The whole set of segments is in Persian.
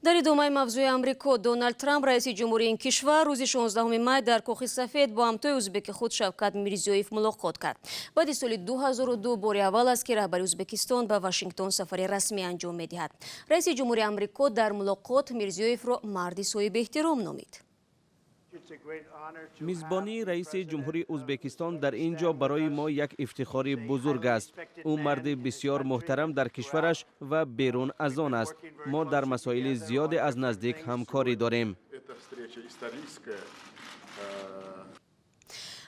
در ادامه موضوع امریکا، دونالد ترامپ رئیس جمهوری این کشور روز 16 می در کاخ سفید با همتای ازبک خود شوکت میرزیویف ملاقات کرد. بعد سال 2002 بار اول است که رهبر ازبکستان به واشنگتن سفر رسمی انجام می‌دهد. رئیس جمهوری امریکا در ملاقات میرزیویف را مردی صاحب احترام نامید. میزبانی رئیس جمهوری ازبکستان در اینجا برای ما یک افتخار بزرگ است. او مرد بسیار محترم در کشورش و بیرون از آن است. ما در مسائل زیاد از نزدیک همکاری داریم.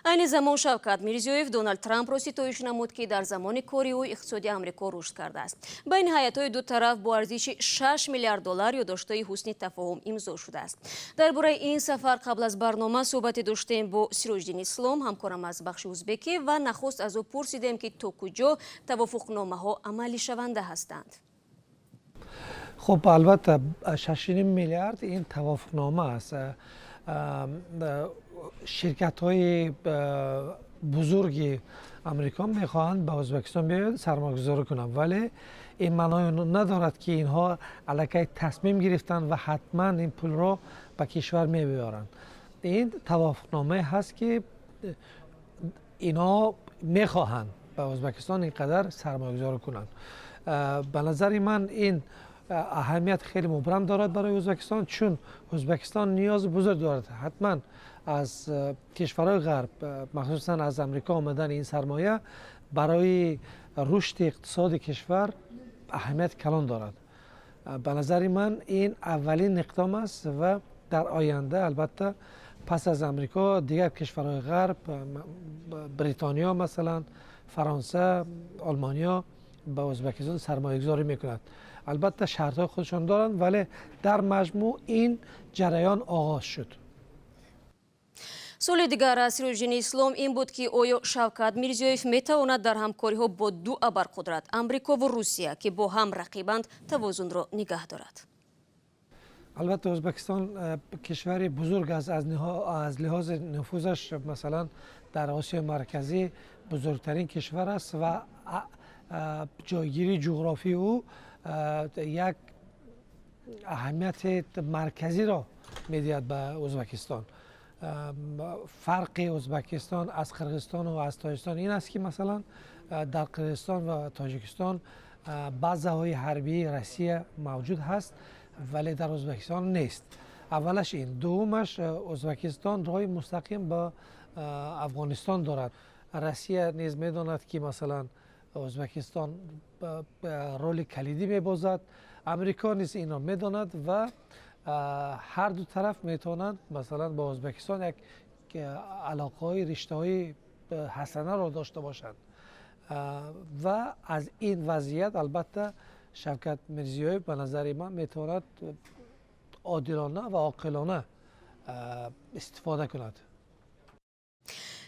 این زمان شوکت میرزیویف دونالد ترامپ را ستایش نمود که در زمان کاری او اقتصادی امریکا رشد کرده است. بین هیئت‌های دو طرف با ارزش 6 میلیارد دلار یادداشت‌های حسن تفاهم امضا شده است. درباره این سفر قبل از برنامه صحبت داشتیم با سیروجدین اسلام، همکارم از بخش ازبکی، و نخست از او پرسیدیم که تا کجا توافقنامه‌ها عملی شونده هستند. خب البته 6 میلیارد این توافقنامه است. شرکت‌های بزرگ امریکا می‌خواهند به ازبکستان بیاید سرمایه‌گذاری کنند، ولی این معنی ندارد که اینها الکی تصمیم گرفتند و حتما این پول را به کشور می‌برند. این توافقنامه هست که اینا می‌خواهند به ازبکستان اینقدر سرمایه‌گذاری کنند. به نظر من این اهمیت خیلی مبرم دارد برای ازبکستان، چون ازبکستان نیاز بزرگ دارد. حتما از کشورهای غرب مخصوصا از امریکا آمدن این سرمایه برای رشد اقتصاد کشور اهمیت کلان دارد. به نظر من این اولین اقدام است و در آینده البته پس از امریکا دیگر کشورهای غرب، بریتانیا مثلا، فرانسه، آلمانیا به ازبکستان سرمایه گذاری میکند. البته شرطهای خودشان دارند، ولی در مجموع این جریان آغاز شد. سوال دیگر سیروجدین اسلام این بود که آیا شوکت میرزیویف میتواند در همکاری‌ها با دو ابرقدرت امریکا و روسیه که با هم رقیبند توازن را نگه دارد؟ البته ازبکستان کشوری بزرگ است. از لحاظ نفوذش مثلا در آسیا مرکزی بزرگترین کشور است و جایگیری جغرافی او یک اهمیت مرکزی را میدهد به ازبکستان. فرق ازبکستان از قرقیزستان و از تاجیکستان این است که مثلا در قرقیزستان و تاجیکستان بازه‌های حربی روسیه موجود هست ولی در ازبکستان نیست. اولش این. دومش ازبکستان راه مستقیم به افغانستان دارد. روسیه نیز میداند که مثلا ازبکستان رول کلیدی میبازد. امریکا نیز این را میداند و هر دو طرف میتونند مثلا با ازبکستان یک علاقه های رشته های حسنه را داشته باشند و از این وضعیت البته شوکت میرزیویف به نظر من میتواند عادلانه و عاقلانه استفاده کند.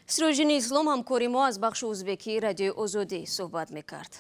سیروجدین اسلام همکاری ما از بخش ازبکی رادیو آزادی صحبت میکرد.